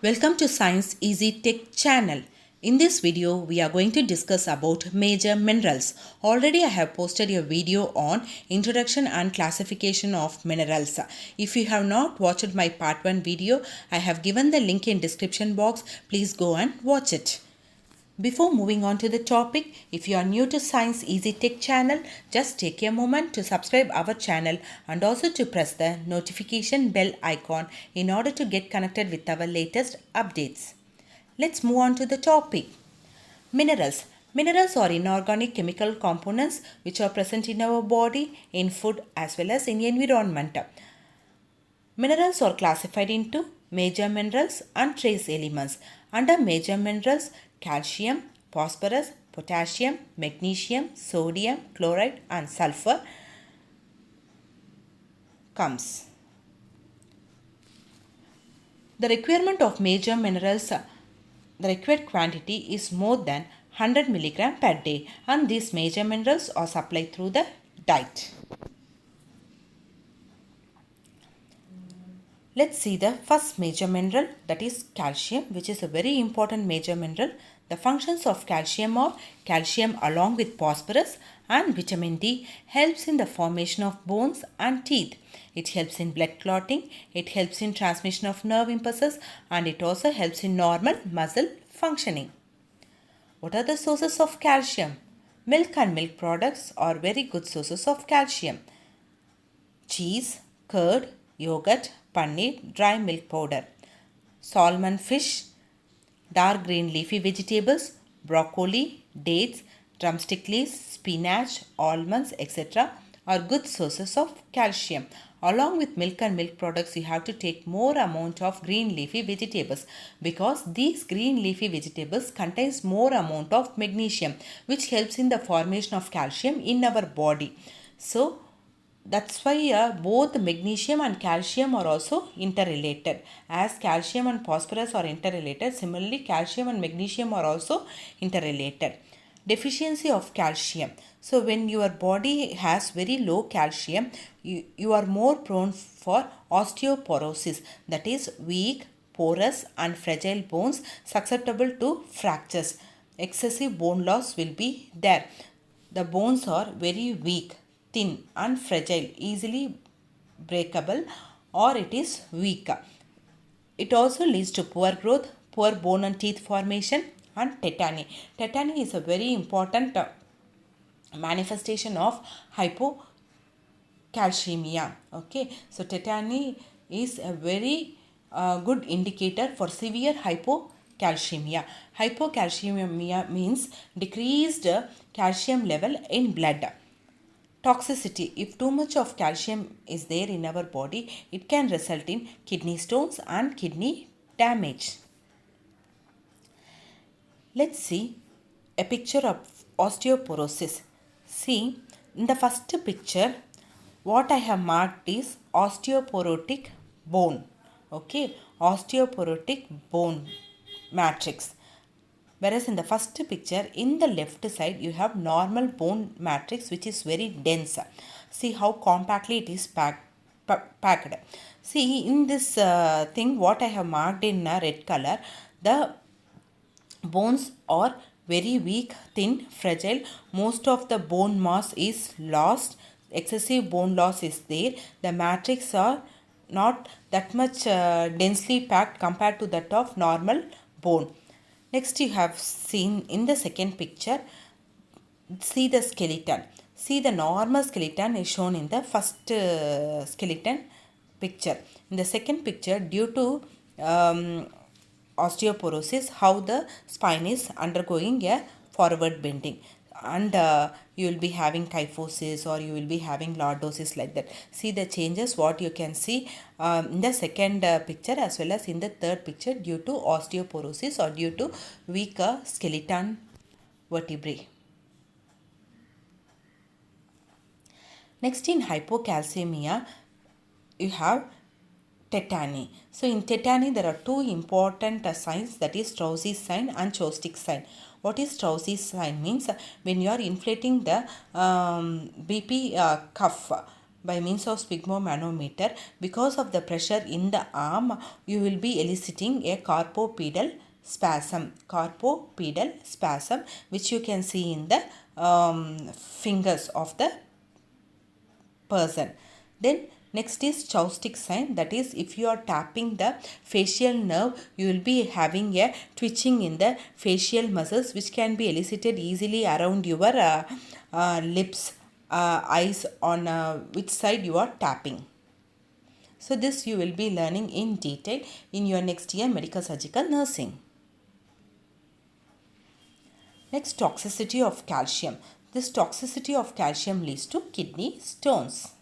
Welcome to Science Easy Tech channel. In this video, we are going to discuss about major minerals. Already I have posted a video on introduction and classification of minerals. If you have not watched my part 1 video, I have given the link in description box. Please go and watch it. Before moving on to the topic, if you are new to Science Easy Tech channel, just take a moment to subscribe our channel and also to press the notification bell icon in order to get connected with our latest updates. Let's move on to the topic. Minerals. Minerals are inorganic chemical components which are present in our body, in food as well as in environment. Minerals are classified into major minerals and trace elements. Under major minerals, calcium, phosphorus, potassium, magnesium, sodium, chloride and sulfur comes. The requirement of major minerals, the required quantity is more than 100 mg per day, and these major minerals are supplied through the diet. Let's see the first major mineral, that is calcium, which is a very important major mineral. The functions of calcium are calcium along with phosphorus and vitamin D helps in the formation of bones and teeth. It helps in blood clotting, it helps in transmission of nerve impulses, and it also helps in normal muscle functioning. What are the sources of calcium? Milk and milk products are very good sources of calcium. Cheese, curd, yogurt, paneer, dry milk powder. Salmon fish, dark green leafy vegetables, broccoli, dates, drumstick leaves, spinach, almonds, etc. are good sources of calcium. Along with milk and milk products, you have to take more amount of green leafy vegetables because these green leafy vegetables contains more amount of magnesium which helps in the formation of calcium in our body. So that's why both magnesium and calcium are also interrelated. As calcium and phosphorus are interrelated, similarly calcium and magnesium are also interrelated. Deficiency of calcium. So when your body has very low calcium, you are more prone for osteoporosis, that is weak, porous and fragile bones susceptible to fractures. Excessive bone loss will be there. The bones are very weak, thin and fragile, easily breakable, or it is weak. It also leads to poor growth, poor bone and teeth formation, and tetany. Tetany is a very important manifestation of hypocalcemia. Okay, so tetany is a very good indicator for severe hypocalcemia. Hypocalcemia means decreased calcium level in blood. Toxicity. If too much of calcium is there in our body, it can result in kidney stones and kidney damage. Let's see a picture of osteoporosis. See, in the first picture, what I have marked is osteoporotic bone. Okay, osteoporotic bone matrix. Whereas in the first picture, in the left side, you have normal bone matrix which is very dense. See how compactly it is packed. See in this thing what I have marked in red color, the bones are very weak, thin, fragile. Most of the bone mass is lost. Excessive bone loss is there. The matrix are not that much densely packed compared to that of normal bone. Next you have seen in the second picture, see the skeleton. See the normal skeleton is shown in the first skeleton picture. In the second picture, due to osteoporosis, how the spine is undergoing a forward bending, and you will be having kyphosis or you will be having lordosis, like that. See the changes what you can see in the second picture as well as in the third picture due to osteoporosis or due to weaker skeleton vertebrae. Next, in hypocalcemia, you have tetany. So in tetany there are two important signs, that is Stroussi's sign and Chvostek's sign. What is Stroussi's sign means when you are inflating the BP cuff, by means of sphygmomanometer. Because of the pressure in the arm, you will be eliciting a carpopedal spasm, which you can see in the fingers of the person. Then next is Chopstick sign, that is if you are tapping the facial nerve, you will be having a twitching in the facial muscles, which can be elicited easily around your lips, eyes, on which side you are tapping. So this you will be learning in detail in your next year medical surgical nursing. Next, toxicity of calcium. This toxicity of calcium leads to kidney stones.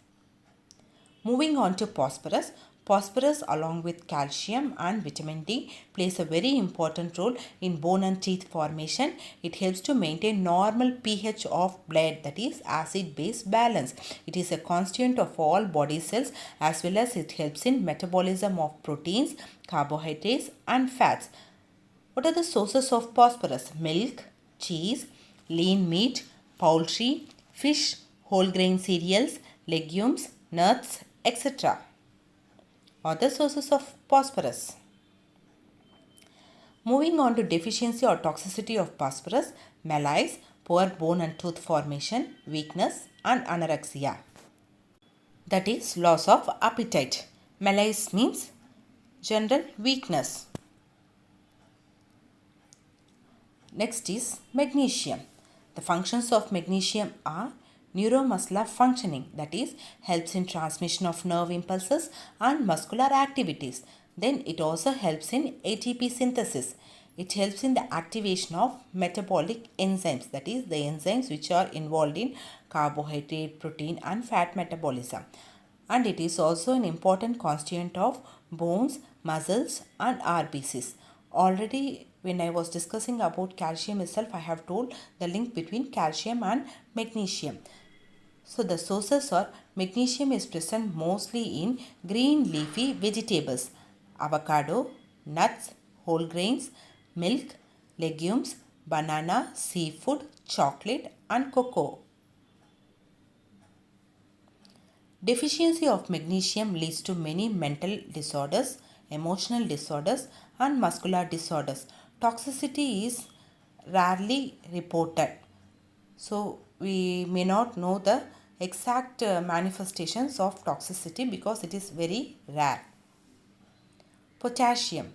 Moving on to phosphorus. Phosphorus along with calcium and vitamin D plays a very important role in bone and teeth formation. It helps to maintain normal pH of blood, that is acid-base balance. It is a constituent of all body cells, as well as it helps in metabolism of proteins, carbohydrates and fats. What are the sources of phosphorus? Milk, cheese, lean meat, poultry, fish, whole grain cereals, legumes, nuts, etc. Other sources of phosphorus. Moving on to deficiency or toxicity of phosphorus: malaise, poor bone and tooth formation, weakness and anorexia. That is loss of appetite. Malaise means general weakness. Next is magnesium. The functions of magnesium are neuromuscular functioning, that is helps in transmission of nerve impulses and muscular activities. Then it also helps in ATP synthesis. It helps in the activation of metabolic enzymes, that is the enzymes which are involved in carbohydrate, protein and fat metabolism. And it is also an important constituent of bones, muscles and RBCs. Already when I was discussing about calcium itself, I have told the link between calcium and magnesium. So the sources are: magnesium is present mostly in green leafy vegetables, avocado, nuts, whole grains, milk, legumes, banana, seafood, chocolate and cocoa. Deficiency of magnesium leads to many mental disorders, emotional disorders and muscular disorders. Toxicity is rarely reported, so we may not know the exact manifestations of toxicity because it is very rare. Potassium.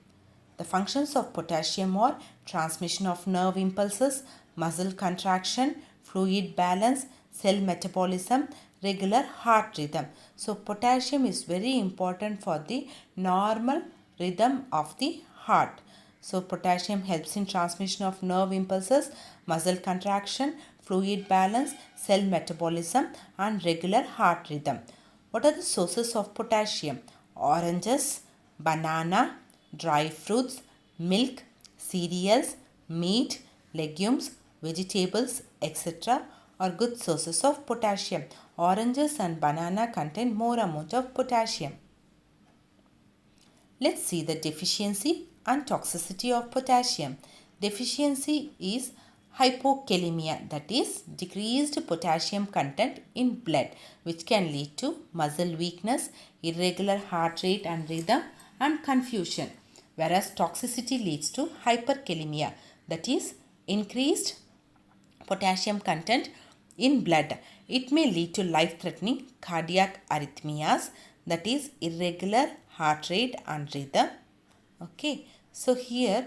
The functions of potassium are transmission of nerve impulses, muscle contraction, fluid balance, cell metabolism, regular heart rhythm. So potassium is very important for the normal rhythm of the heart. So potassium helps in transmission of nerve impulses, muscle contraction, fluid balance, cell metabolism and regular heart rhythm. What are the sources of potassium? Oranges, banana, dry fruits, milk, cereals, meat, legumes, vegetables, etc. are good sources of potassium. Oranges and banana contain more amount of potassium. Let's see the deficiency and toxicity of potassium. Deficiency is hypokalemia, that is decreased potassium content in blood, which can lead to muscle weakness, irregular heart rate and rhythm and confusion. Whereas toxicity leads to hyperkalemia, that is increased potassium content in blood. It may lead to life-threatening cardiac arrhythmias, that is irregular heart rate and rhythm. Okay, so here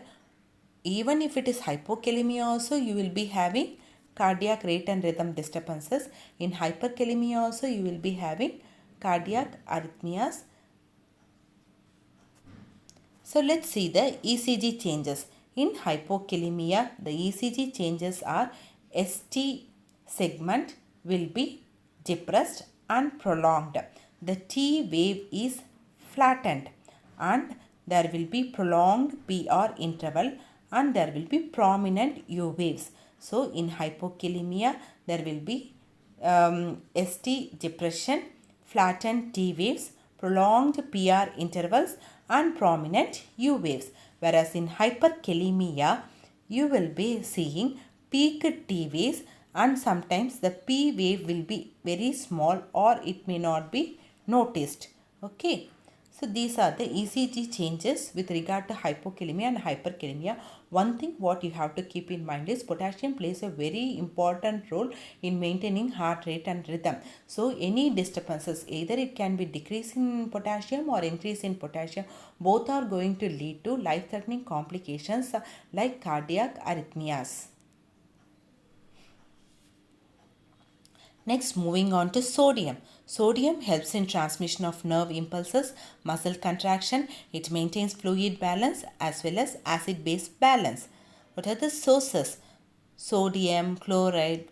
even if it is hypokalemia also, you will be having cardiac rate and rhythm disturbances. In hyperkalemia also you will be having cardiac arrhythmias. So let's see the ECG changes. In hypokalemia, the ECG changes are: ST segment will be depressed and prolonged. The T wave is flattened and there will be prolonged PR interval and there will be prominent U waves. So in hypokalemia there will be ST depression, flattened T waves, prolonged PR intervals and prominent U waves. Whereas in hyperkalemia you will be seeing peak T waves and sometimes the P wave will be very small or it may not be noticed. Okay. So these are the ECG changes with regard to hypokalemia and hyperkalemia. One thing what you have to keep in mind is potassium plays a very important role in maintaining heart rate and rhythm. So any disturbances, either it can be decrease in potassium or increase in potassium, both are going to lead to life-threatening complications like cardiac arrhythmias. Next, moving on to sodium. Sodium helps in transmission of nerve impulses, muscle contraction. It maintains fluid balance as well as acid-base balance. What are the sources? Sodium, chloride.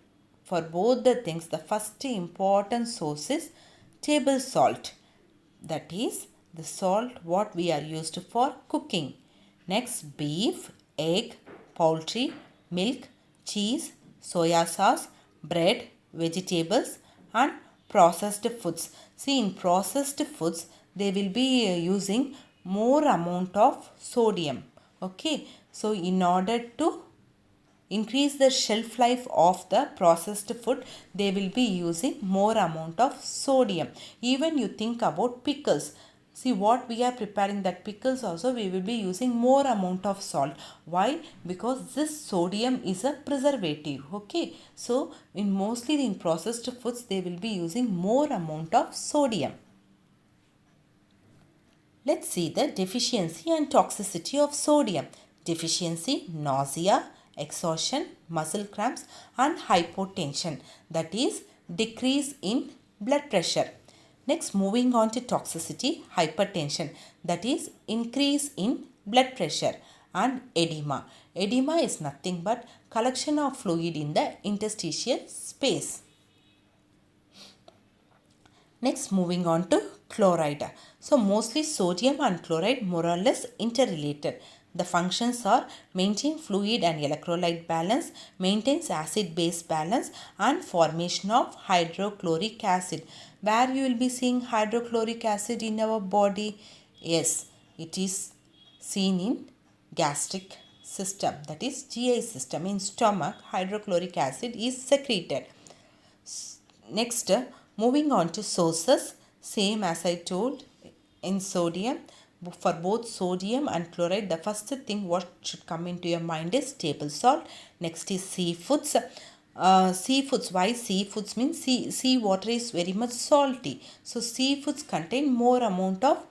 For both the things, the first important source is table salt. That is the salt what we are used for cooking. Next, beef, egg, poultry, milk, cheese, soya sauce, bread, vegetables and processed foods. See, in processed foods they will be using more amount of sodium. Okay, so in order to increase the shelf life of the processed food, they will be using more amount of sodium. Even you think about pickles. See, what we are preparing, that pickles also we will be using more amount of salt. Why? Because this sodium is a preservative. Okay, so in mostly in processed foods they will be using more amount of sodium. Let's see the deficiency and toxicity of sodium. Deficiency, nausea, exhaustion, muscle cramps and hypotension, that is decrease in blood pressure. Next, moving on to toxicity, hypertension, that is increase in blood pressure, and edema. Edema is nothing but collection of fluid in the interstitial space. Next, moving on to chloride. So mostly sodium and chloride more or less interrelated. The functions are maintain fluid and electrolyte balance, maintains acid-base balance and formation of hydrochloric acid. Where you will be seeing hydrochloric acid in our body? Yes, it is seen in gastric system, that is GI system. In stomach, hydrochloric acid is secreted. Next, moving on to sources, same as I told in sodium. For both sodium and chloride, the first thing what should come into your mind is table salt. Next is seafoods. Seafoods, why seafoods means sea water is very much salty. So seafoods contain more amount of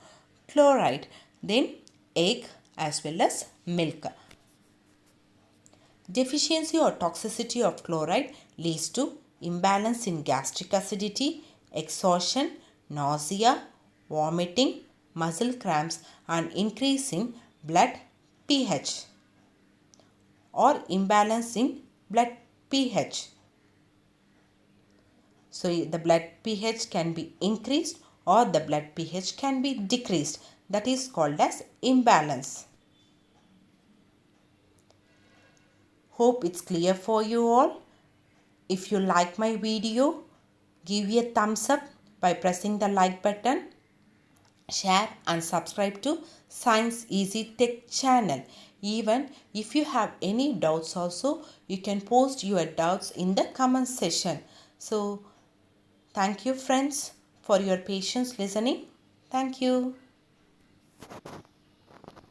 chloride. Then egg as well as milk. Deficiency or toxicity of chloride leads to imbalance in gastric acidity, exhaustion, nausea, vomiting, muscle cramps and increase in blood pH or imbalance in blood pH. So the blood pH can be increased or the blood pH can be decreased. That is called as imbalance. Hope it's clear for you all. If you like my video, give a thumbs up by pressing the like button. Share and subscribe to Science Easy Tech channel. Even if you have any doubts also, you can post your doubts in the comment section. So, thank you friends for your patience listening. Thank you.